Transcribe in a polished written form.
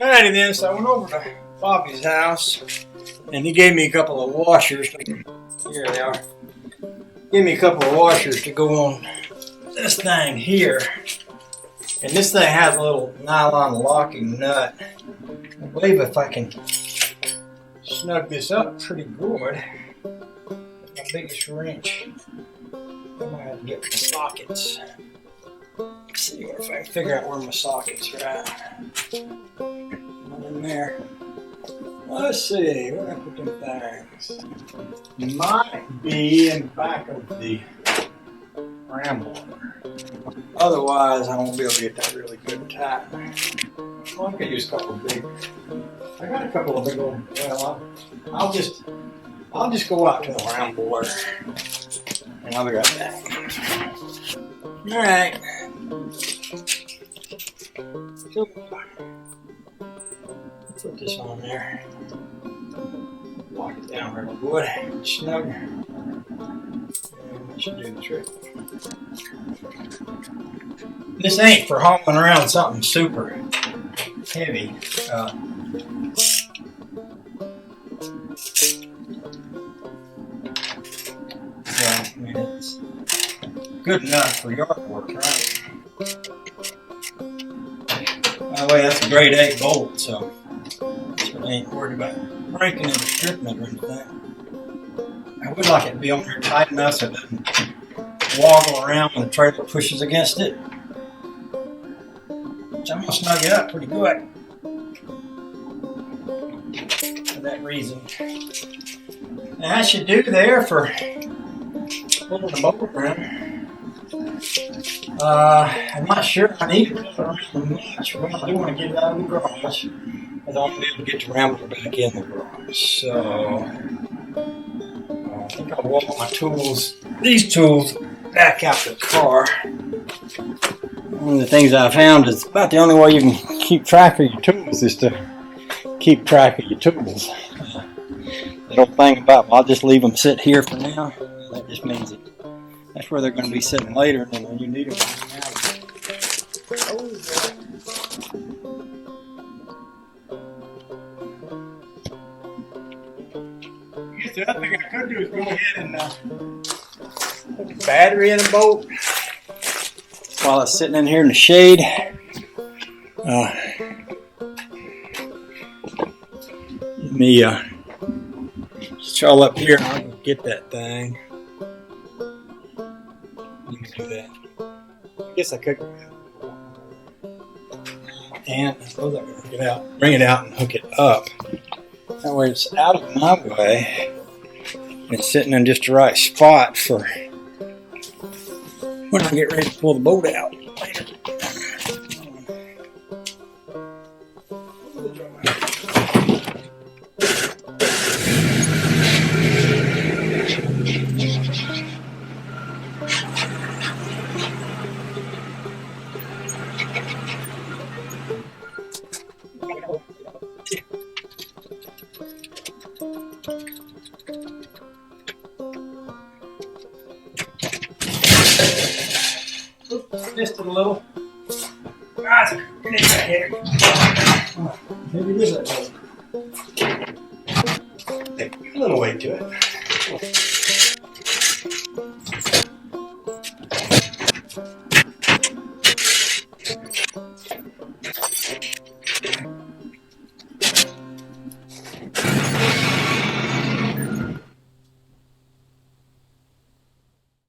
Alrighty then, so I went over to Bobby's house and he gave me a couple of washers. Here they are. Gave me a couple of washers to go on this thing here. And this thing has a little nylon locking nut. I believe if I can snug this up pretty good, my biggest wrench, I might have to get my sockets. Let's see if I can figure out where my sockets are at. Not in there. Let's see, where did I put them things? Might be in the back of the rambler. Otherwise, I won't be able to get that really good tight. Well, I could use a couple of big. I got a couple of big old. Well, I'll just go out to the rambler, and I'll be right back. All right. So, put this on there. Lock it down real good. Snug. That should do the trick. This ain't for hauling around something super heavy. Yeah, I mean, it's good enough for yard work, right? By the way, that's a grade 8 bolt, so I ain't worried about breaking it or stripping it or anything. I would like it to be on there tight enough so it doesn't woggle around when the trailer pushes against it. So I'm going to snug it up pretty good. For that reason. And that should do there for pulling the boat around. I'm not sure I need to put it around much. Well, I do want to get it out of the garage. I don't be able to get the rambler back in the garage. So I think I'll walk my tools, these tools, back out the car. One of the things I found is about the only way you can keep track of your tools is to keep track of your tools. The little thing about, well, I'll just leave them sit here for now. That just means that that's where they're going to be sitting later, and then when you need them. The other thing I could do is go ahead and put the battery in the boat while it's sitting in here in the shade. Let me just all up here and I'll get that thing. You can do that. I guess I could. And I suppose I could bring it out and hook it up. That way it's out of my way. It's sitting in just the right spot for when I get ready to pull the boat out later. Just a little. Ah, maybe it is that little. A little weight to it.